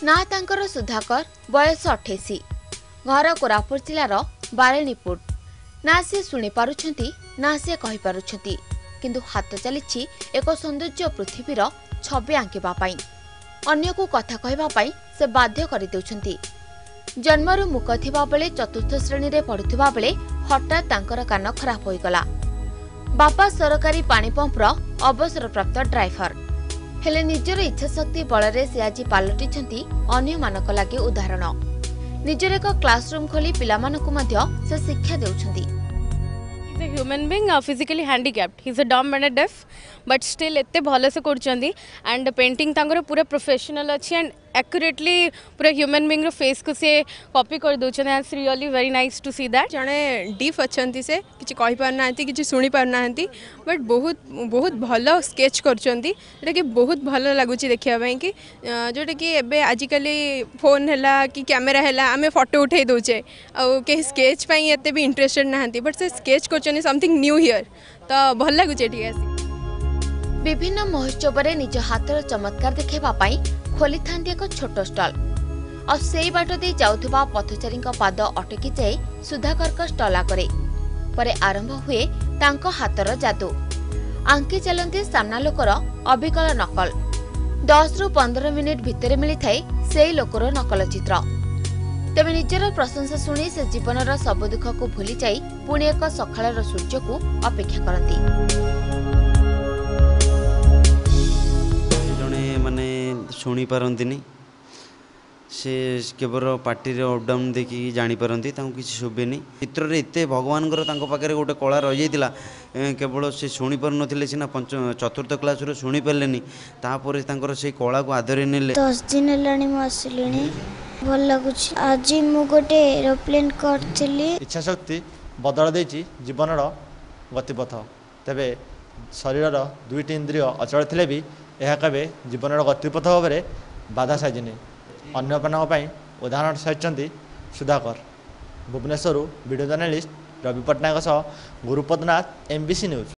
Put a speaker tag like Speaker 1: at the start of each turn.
Speaker 1: ना तांकर सुधाकर बयस 28 घर कोरापुट जिलार बारेणीपुर ना से शुणी पारुछंती ना से कहि पारुछंती किंतु हाथ चली एक सौंदर्य पृथ्वीर छवि आंकिबा पाई अन्य को कथा कहबा पाई से बाध्य कर देउछंती। जन्मरु मुक थिबा बेले चतुर्थ श्रेणी रे पढुथिबा बेले हठात तांकर कान खराब होई गला। बापा सरकारी पानी पंपर अवसरप्राप्त ड्राइवर हेले निजर इच्छा शक्ति बल से आज पलटिछंती अन्य मानक लागि उदाहरण। निजर एक क्लासरूम खोली पिलामानकु मध्य से शिक्षा देउछंती।
Speaker 2: He's a human being, physically handicapped. He's a dumb and a deaf, but still एत्ते भले से करछंती and painting तांगर पूरा प्रोफेशनल अछि and accurately पूरा ह्यूमन बीइंग रो फेस को से कॉपी कर दोछन। It's really very nice to see that.
Speaker 3: जने डीफ अछंती से किछि कहि पार नाहंती किछि सुनि पार नाहंती बट बहुत बहुत भलो स्केच करछंती जेटा कि बहुत भलो लागुची देखिया पई कि जेटा कि एबे आजिकली फोन हैला कि कैमरा हैला आमे फोटो उठै दोचे आ के स्केच पई एते भी इंटरेस्टेड नाहंती बट से स्केच करछनी समथिंग न्यू हियर तो भल लागुची एठी आसी।
Speaker 1: विभिन्न महोत्सव रे निज हाथर चमत्कार देखेबा पाई खोली थांती एक छोट स्टॉल और सेई बाट दे जाउथबा पथचारी पाद अटकी जाए सुधाकर स्टॉल आगे परे आरंभ हुए तांको हाथर जादू आंकी चलती सामना लोकर अविकल नकल 10 रु 15 मिनिट भितर मिली थाए सेई लोकर नकल चित्र। तेबे निजर प्रशंसा शुणी से जीवनर सब दुख को भूली जाई पुणी एक सखाळर सूर्य को अपेक्षा करती।
Speaker 4: माने शुणी पारंतिनी से केवल पार्टी रे अप डाउन देखि जानी पारंती तांको किछि सुबेनी चित्र रे एते भगवान पाखे गोटे कला रही जाइतिला केवल से शुणी पार नथिले सिना चतुर्थ क्लास रो शुणी पारलेनी तापर तांकर से कला को आदरे नेले।
Speaker 5: 10 दिन लानी म आसिलिनी भल लागुछ। आज मु गोटे एरोप्लेन करथिली
Speaker 6: इच्छा शक्ति बदल देछि जीवनर गतिपथ तबे शरीरर दुईटी इंद्रिय अचल थिले भी यह केबे जीवनर गतिपथ भाव बाधा साजिनी अन्य उदाहरण साजिचंती सुधाकर। भुवनेश्वर वीडियो जर्नलिस्ट रवि पट्टनायक गुरुपद नाथ MBC न्यूज।